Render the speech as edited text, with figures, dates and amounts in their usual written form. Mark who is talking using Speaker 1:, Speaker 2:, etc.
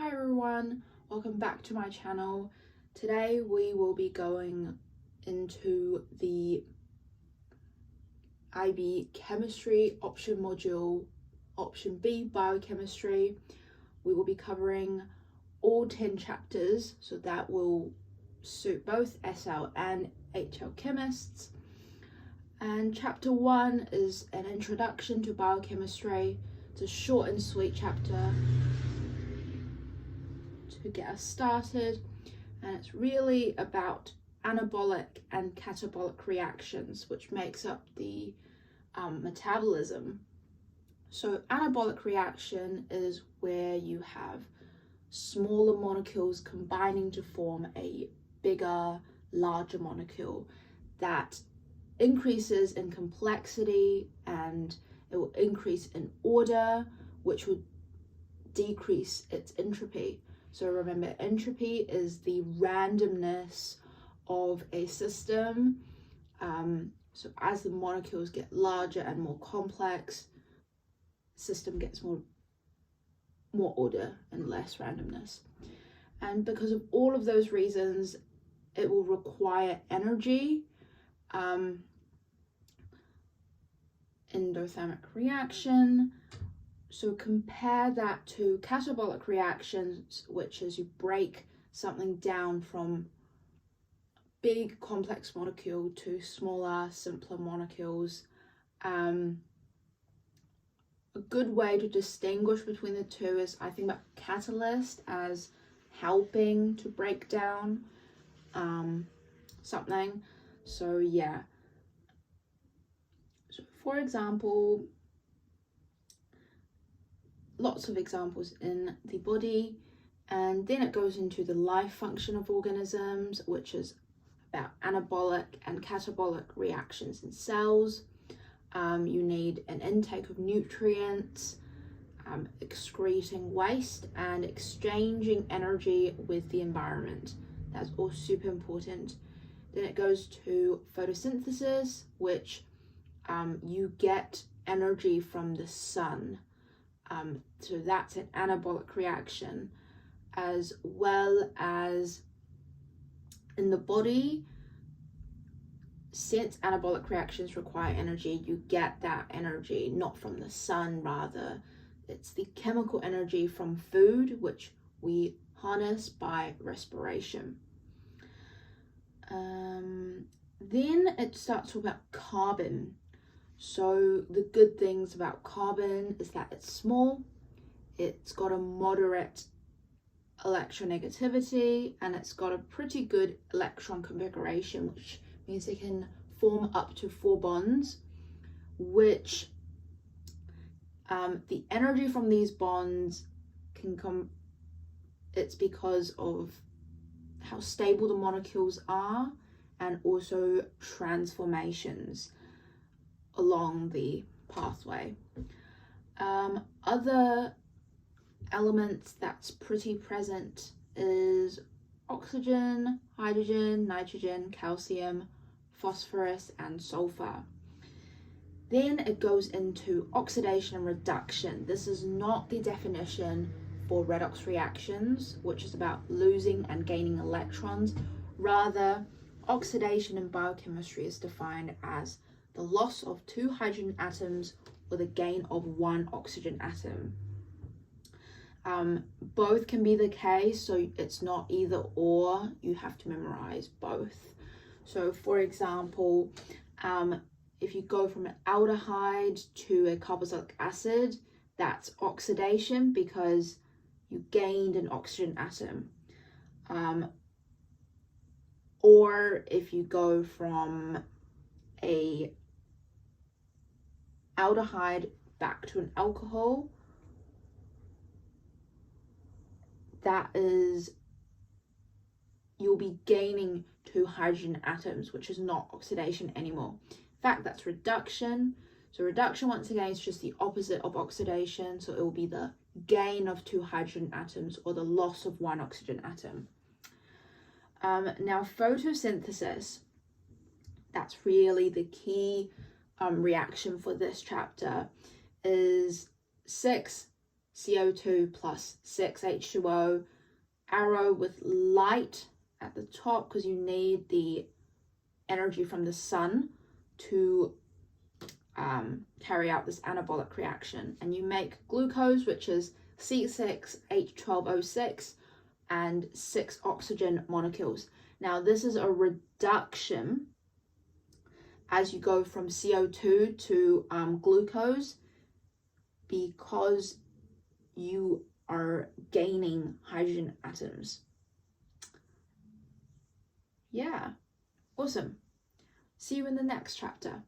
Speaker 1: Hi everyone, welcome back to my channel. Today we will be going into the IB Chemistry option module, option B, biochemistry. We will be covering all 10 chapters, so that will suit both SL and HL chemists. And chapter 1 is an introduction to biochemistry. It's a short and sweet chapter to get us started, and it's really about anabolic and catabolic reactions, which makes up the metabolism. So anabolic reaction is where you have smaller molecules combining to form a bigger, larger molecule that increases in complexity, and it will increase in order, which would decrease its entropy. So remember, entropy is the randomness of a system. So as the molecules get larger and more complex, the system gets more order and less randomness. And because of all of those reasons, it will require energy. Endothermic reaction. So compare that to catabolic reactions, which is you break something down from big complex molecule to smaller, simpler molecules. A good way to distinguish between the two is I think about catalyst as helping to break down something. So yeah. So for example, lots of examples in the body, and then it goes into the life function of organisms, which is about anabolic and catabolic reactions in cells. You need an intake of nutrients, excreting waste, and exchanging energy with the environment. That's all super important. Then it goes to photosynthesis, which you get energy from the sun. So that's an anabolic reaction, as well as in the body. Since anabolic reactions require energy, you get that energy not from the sun, rather it's the chemical energy from food, which we harness by respiration. Then it starts talking about carbon. So the good things about carbon is that it's small, it's got a moderate electronegativity, and it's got a pretty good electron configuration, which means it can form up to 4 bonds, which the energy from these bonds can come, it's because of how stable the molecules are and also transformations along the pathway. Other elements that's pretty present is oxygen, hydrogen, nitrogen, calcium, phosphorus, and sulfur. Then it goes into oxidation and reduction. This is not the definition for redox reactions, which is about losing and gaining electrons. Rather, oxidation in biochemistry is defined as the loss of 2 hydrogen atoms or the gain of 1 oxygen atom. Both can be the case, so it's not either or, you have to memorize both. So for example, if you go from an aldehyde to a carboxylic acid, that's oxidation because you gained an oxygen atom. Or if you go from a aldehyde back to an alcohol, that is, you'll be gaining 2 hydrogen atoms, which is not oxidation anymore. In fact, that's reduction. So reduction, once again, is just the opposite of oxidation. So it will be the gain of 2 hydrogen atoms or the loss of 1 oxygen atom. Now photosynthesis, that's really the key reaction for this chapter, is 6 CO2 plus 6H2O, arrow with light at the top because you need the energy from the sun to carry out this anabolic reaction. And you make glucose, which is C6H12O6 and 6 oxygen molecules. Now this is a reduction as you go from CO2 to glucose, because you are gaining hydrogen atoms. Yeah, awesome. See you in the next chapter.